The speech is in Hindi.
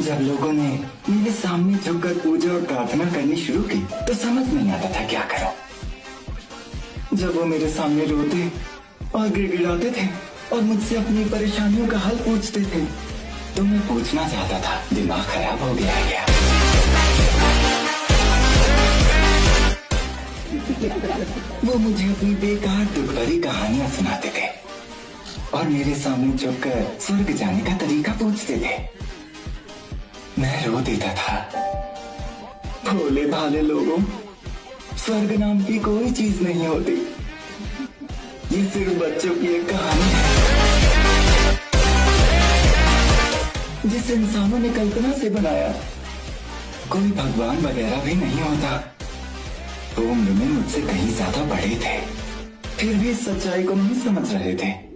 जब लोगों ने मेरे सामने झुककर पूजा और प्रार्थना करनी शुरू की तो समझ नहीं आता था क्या करूं। जब वो मेरे सामने रोते और गिड़गिड़ाते थे और मुझसे अपनी परेशानियों का हल पूछते थे तो मैं पूछना चाहता था, दिमाग खराब हो गया है क्या? वो मुझे अपनी बेकार दुख भरी कहानियां सुनाते थे और मेरे सामने झुककर स्वर्ग जाने का तरीका पूछते थे। मैं रो देता था। भोले भाले लोगों, स्वर्ग नाम की कोई चीज नहीं होती, ये सिर्फ बच्चों की एक कहानी है जिसे इंसानों ने कल्पना से बनाया। कोई भगवान वगैरह भी नहीं होता। वो उम्र में मुझसे कहीं ज्यादा बड़े थे, फिर भी इस सच्चाई को नहीं समझ रहे थे।